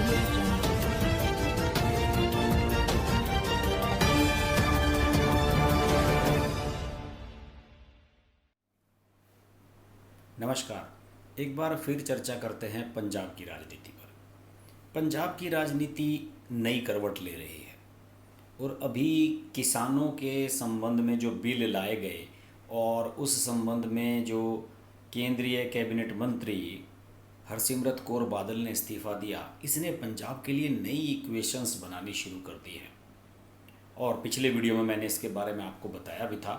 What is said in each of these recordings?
audio jungle. नमस्कार। एक बार फिर चर्चा करते हैं पंजाब की राजनीति पर। पंजाब की राजनीति नई करवट ले रही है और अभी किसानों के संबंध में जो बिल लाए गए और उस संबंध में जो केंद्रीय कैबिनेट मंत्री हरसिमरत कौर बादल ने इस्तीफ़ा दिया, इसने पंजाब के लिए नई इक्वेशंस बनानी शुरू कर दी है। और पिछले वीडियो में मैंने इसके बारे में आपको बताया भी था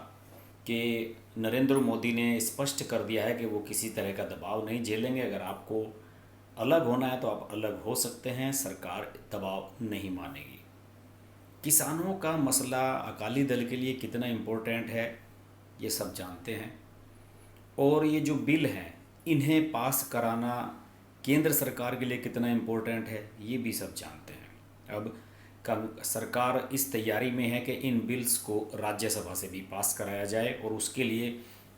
कि नरेंद्र मोदी ने स्पष्ट कर दिया है कि वो किसी तरह का दबाव नहीं झेलेंगे। अगर आपको अलग होना है तो आप अलग हो सकते हैं, सरकार दबाव नहीं मानेगी। किसानों का मसला अकाली दल के लिए कितना इम्पोर्टेंट है ये सब जानते हैं, और ये जो बिल हैं इन्हें पास कराना केंद्र सरकार के लिए कितना इम्पोर्टेंट है ये भी सब जानते हैं। अब सरकार इस तैयारी में है कि इन बिल्स को राज्यसभा से भी पास कराया जाए और उसके लिए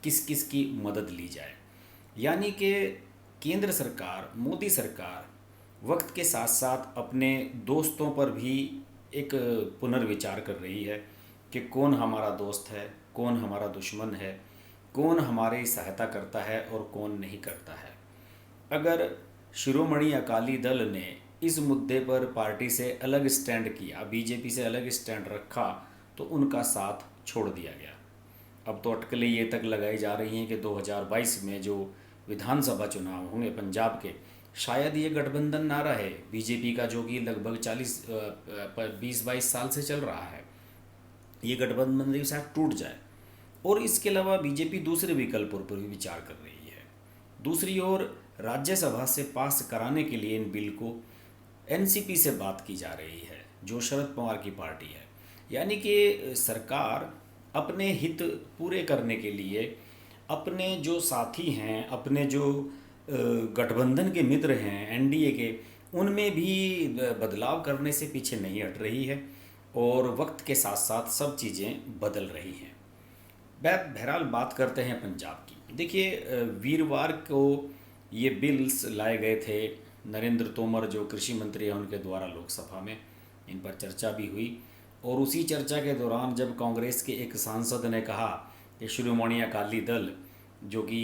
किस किस की मदद ली जाए। यानी कि केंद्र सरकार, मोदी सरकार वक्त के साथ साथ अपने दोस्तों पर भी एक पुनर्विचार कर रही है कि कौन हमारा दोस्त है, कौन हमारा दुश्मन है, कौन हमारी सहायता करता है और कौन नहीं करता है। अगर शिरोमणि अकाली दल ने इस मुद्दे पर पार्टी से अलग स्टैंड किया, बीजेपी से अलग स्टैंड रखा, तो उनका साथ छोड़ दिया गया। अब तो अटकलें ये तक लगाई जा रही हैं कि 2022 में जो विधानसभा चुनाव होंगे पंजाब के, शायद ये गठबंधन ना रहे बीजेपी का, जो कि लगभग 20-22 साल से चल रहा है, ये गठबंधन भी शायद टूट जाए। और इसके अलावा बीजेपी दूसरे विकल्पों पर भी विचार कर रही है। दूसरी ओर राज्यसभा से पास कराने के लिए इन बिल को एनसीपी से बात की जा रही है, जो शरद पवार की पार्टी है। यानी कि सरकार अपने हित पूरे करने के लिए अपने जो साथी हैं, अपने जो गठबंधन के मित्र हैं एनडीए के, उनमें भी बदलाव करने से पीछे नहीं हट रही है और वक्त के साथ साथ सब चीज़ें बदल रही हैं। बहरहाल बात करते हैं पंजाब की। देखिए, वीरवार को ये बिल्स लाए गए थे। नरेंद्र तोमर जो कृषि मंत्री हैं उनके द्वारा लोकसभा में इन पर चर्चा भी हुई, और उसी चर्चा के दौरान जब कांग्रेस के एक सांसद ने कहा कि शिरोमणि अकाली दल जो कि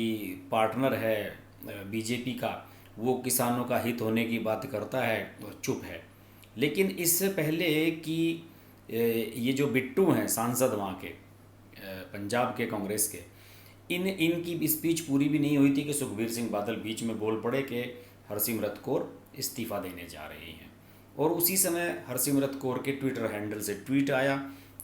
पार्टनर है बीजेपी का, वो किसानों का हित होने की बात करता है, तो चुप है। लेकिन इससे पहले कि ये जो बिट्टू हैं सांसद वहाँ के पंजाब के कांग्रेस के, इनकी स्पीच पूरी भी नहीं हुई थी कि सुखबीर सिंह बादल बीच में बोल पड़े कि हरसिमरत कौर इस्तीफ़ा देने जा रही हैं। और उसी समय हरसिमरत कौर के ट्विटर हैंडल से ट्वीट आया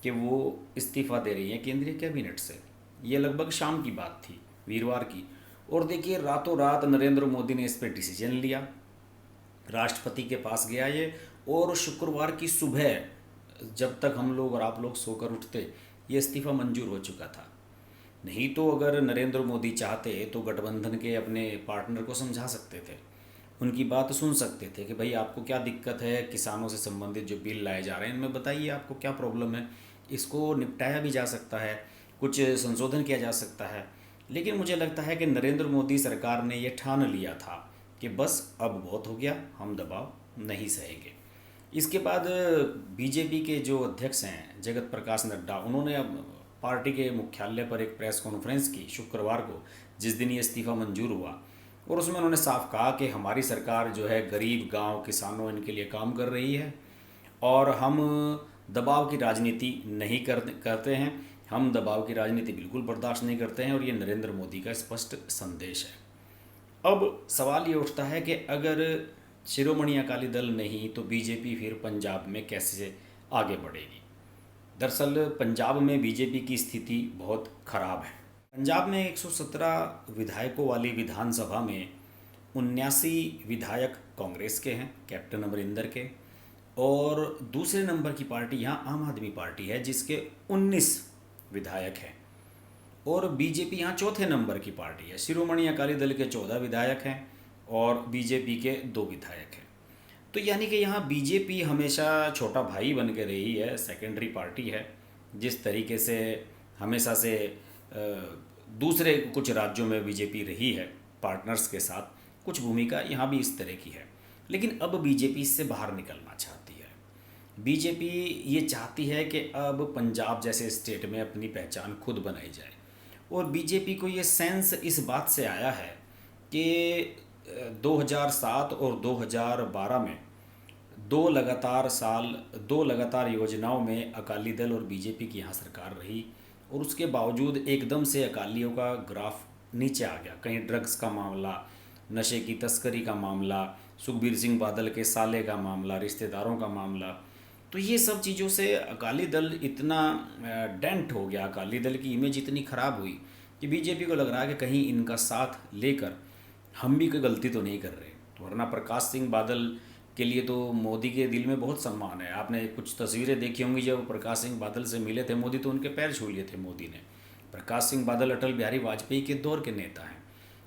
कि वो इस्तीफ़ा दे रही हैं केंद्रीय कैबिनेट से। ये लगभग शाम की बात थी, वीरवार की। और देखिए, रातों रात नरेंद्र मोदी ने इस पर डिसीजन लिया, राष्ट्रपति के पास गया ये, और शुक्रवार की सुबह जब तक हम लोग और आप लोग सोकर उठते, ये इस्तीफ़ा मंजूर हो चुका था। नहीं तो अगर नरेंद्र मोदी चाहते तो गठबंधन के अपने पार्टनर को समझा सकते थे, उनकी बात सुन सकते थे कि भाई आपको क्या दिक्कत है, किसानों से संबंधित जो बिल लाए जा रहे हैं इनमें बताइए आपको क्या प्रॉब्लम है, इसको निपटाया भी जा सकता है, कुछ संशोधन किया जा सकता है। लेकिन मुझे लगता है कि नरेंद्र मोदी सरकार ने यह ठान लिया था कि बस अब बहुत हो गया, हम दबाव नहीं सहेंगे। इसके बाद बीजेपी के जो अध्यक्ष हैं जगत प्रकाश नड्डा, उन्होंने अब पार्टी के मुख्यालय पर एक प्रेस कॉन्फ्रेंस की शुक्रवार को, जिस दिन ये इस्तीफ़ा मंजूर हुआ, और उसमें उन्होंने साफ कहा कि हमारी सरकार जो है गरीब, गांव, किसानों, इनके लिए काम कर रही है और हम दबाव की राजनीति नहीं करते हैं, हम दबाव की राजनीति बिल्कुल बर्दाश्त नहीं करते हैं, और ये नरेंद्र मोदी का स्पष्ट संदेश है। अब सवाल ये उठता है कि अगर शिरोमणि अकाली दल नहीं तो बीजेपी फिर पंजाब में कैसे आगे बढ़ेगी। दरअसल पंजाब में बीजेपी की स्थिति बहुत ख़राब है। पंजाब में 117 विधायकों वाली विधानसभा में 79 विधायक कांग्रेस के हैं, कैप्टन अमरिंदर के, और दूसरे नंबर की पार्टी यहाँ आम आदमी पार्टी है जिसके 19 विधायक हैं, और बीजेपी यहाँ चौथे नंबर की पार्टी है। शिरोमणि अकाली दल के 14 विधायक हैं और बीजेपी के 2 विधायक हैं। तो यानी कि यहाँ बीजेपी हमेशा छोटा भाई बन के रही है, सेकेंडरी पार्टी है। जिस तरीके से हमेशा से दूसरे कुछ राज्यों में बीजेपी रही है पार्टनर्स के साथ, कुछ भूमिका यहाँ भी इस तरह की है। लेकिन अब बीजेपी इससे बाहर निकलना चाहती है। बीजेपी ये चाहती है कि अब पंजाब जैसे स्टेट में अपनी पहचान खुद बनाई जाए, और बीजेपी को ये सेंस इस बात से आया है कि 2007 और 2012 में दो लगातार योजनाओं में अकाली दल और बीजेपी की यहाँ सरकार रही, और उसके बावजूद एकदम से अकालियों का ग्राफ नीचे आ गया। कहीं ड्रग्स का मामला, नशे की तस्करी का मामला, सुखबीर सिंह बादल के साले का मामला, रिश्तेदारों का मामला, तो ये सब चीज़ों से अकाली दल इतना डेंट हो गया, अकाली दल की इमेज इतनी ख़राब हुई कि बीजेपी को लग रहा है कि कहीं इनका साथ लेकर हम भी कोई गलती तो नहीं कर रहे। वरना प्रकाश सिंह बादल के लिए तो मोदी के दिल में बहुत सम्मान है। आपने कुछ तस्वीरें देखी होंगी, जब प्रकाश सिंह बादल से मिले थे मोदी तो उनके पैर छू लिए थे मोदी ने। प्रकाश सिंह बादल अटल बिहारी वाजपेयी के दौर के नेता हैं,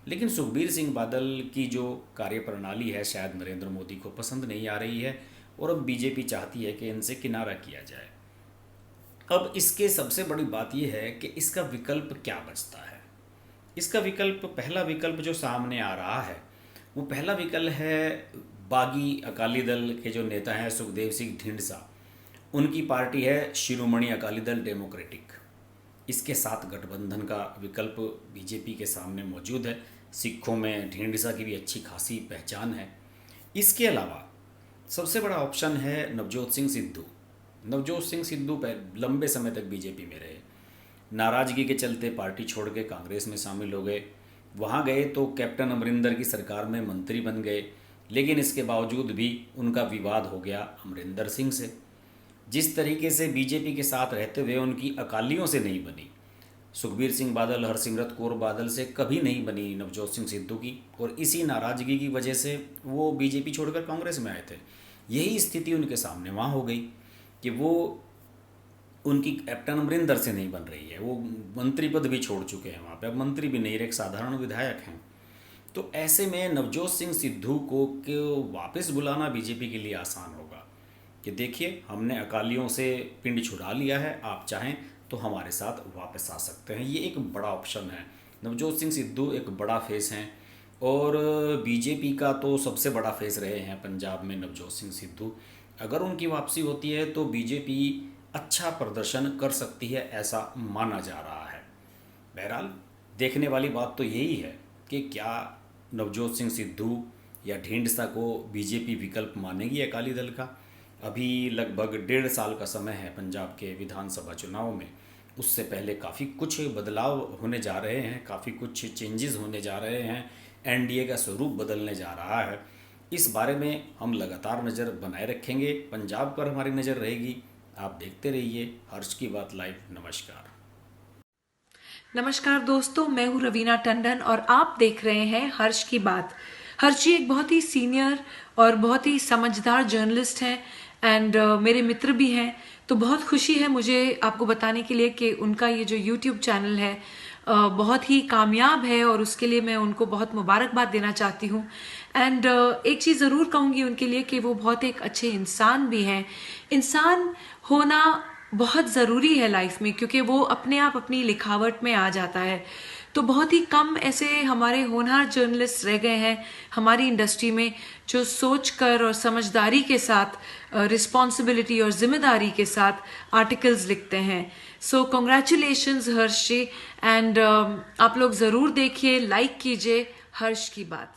लेकिन सुखबीर सिंह बादल की जो कार्यप्रणाली है शायद नरेंद्र मोदी को पसंद नहीं आ रही है, और अब बीजेपी चाहती है कि इनसे किनारा किया जाए। अब इसके सबसे बड़ी बात यह है कि इसका विकल्प क्या बचता है। इसका विकल्प, पहला विकल्प जो सामने आ रहा है वो पहला विकल्प है बागी अकाली दल के जो नेता हैं सुखदेव सिंह ढींढसा, उनकी पार्टी है शिरोमणि अकाली दल डेमोक्रेटिक। इसके साथ गठबंधन का विकल्प बीजेपी के सामने मौजूद है। सिखों में ढींढसा की भी अच्छी खासी पहचान है। इसके अलावा सबसे बड़ा ऑप्शन है नवजोत सिंह सिद्धू। नवजोत सिंह सिद्धू लंबे समय तक बीजेपी में रहे, नाराज़गी के चलते पार्टी छोड़ के कांग्रेस में शामिल हो गए। वहाँ गए तो कैप्टन अमरिंदर की सरकार में मंत्री बन गए, लेकिन इसके बावजूद भी उनका विवाद हो गया अमरिंदर सिंह से। जिस तरीके से बीजेपी के साथ रहते हुए उनकी अकालियों से नहीं बनी, सुखबीर सिंह बादल, हरसिमरत कौर बादल से कभी नहीं बनी नवजोत सिंह सिद्धू की, और इसी नाराज़गी की वजह से वो बीजेपी छोड़कर कांग्रेस में आए थे। यही स्थिति उनके सामने वहाँ हो गई कि वो उनकी कैप्टन अमरिंदर से नहीं बन रही है। वो मंत्री पद भी छोड़ चुके हैं, वहाँ पे अब मंत्री भी नहीं रहे, एक साधारण विधायक हैं। तो ऐसे में नवजोत सिंह सिद्धू को वापस बुलाना बीजेपी के लिए आसान होगा कि देखिए हमने अकालियों से पिंड छुड़ा लिया है, आप चाहें तो हमारे साथ वापस आ सकते हैं। ये एक बड़ा ऑप्शन है। नवजोत सिंह सिद्धू एक बड़ा फेस हैं, और बीजेपी का तो सबसे बड़ा फेस रहे हैं पंजाब में नवजोत सिंह सिद्धू। अगर उनकी वापसी होती है तो बीजेपी अच्छा प्रदर्शन कर सकती है, ऐसा माना जा रहा है। बहरहाल देखने वाली बात तो यही है कि क्या नवजोत सिंह सिद्धू या ढींढसा को बीजेपी विकल्प मानेगी अकाली दल का। अभी लगभग 1.5 साल का समय है पंजाब के विधानसभा चुनाव में। उससे पहले काफ़ी कुछ बदलाव होने जा रहे हैं, काफ़ी कुछ चेंजेस होने जा रहे हैं, एनडीए का स्वरूप बदलने जा रहा है। इस बारे में हम लगातार नज़र बनाए रखेंगे, पंजाब पर हमारी नज़र रहेगी। आप देखते रहिए हर्ष की बात लाइव। नमस्कार। नमस्कार दोस्तों, मैं हूँ रवीना टंडन और आप देख रहे हैं हर्ष की बात। हर्ष जी एक बहुत ही सीनियर और बहुत ही समझदार जर्नलिस्ट हैं एंड मेरे मित्र भी हैं। तो बहुत खुशी है मुझे आपको बताने के लिए कि उनका ये जो YouTube चैनल है बहुत ही कामयाब है, और उसके लिए मैं उनको बहुत मुबारकबाद देना चाहती हूँ। एंड एक चीज़ ज़रूर कहूँगी उनके लिए कि वो बहुत एक अच्छे इंसान भी हैं। इंसान होना बहुत ज़रूरी है लाइफ में, क्योंकि वो अपने आप अपनी लिखावट में आ जाता है। तो बहुत ही कम ऐसे हमारे होनहार जर्नलिस्ट रह गए हैं हमारी इंडस्ट्री में जो सोचकर और समझदारी के साथ, रिस्पॉन्सिबिलिटी और जिम्मेदारी के साथ आर्टिकल्स लिखते हैं। सो कॉन्ग्रेचुलेशंस हर्ष जी, एंड आप लोग ज़रूर देखिए, लाइक कीजिए हर्ष की बात।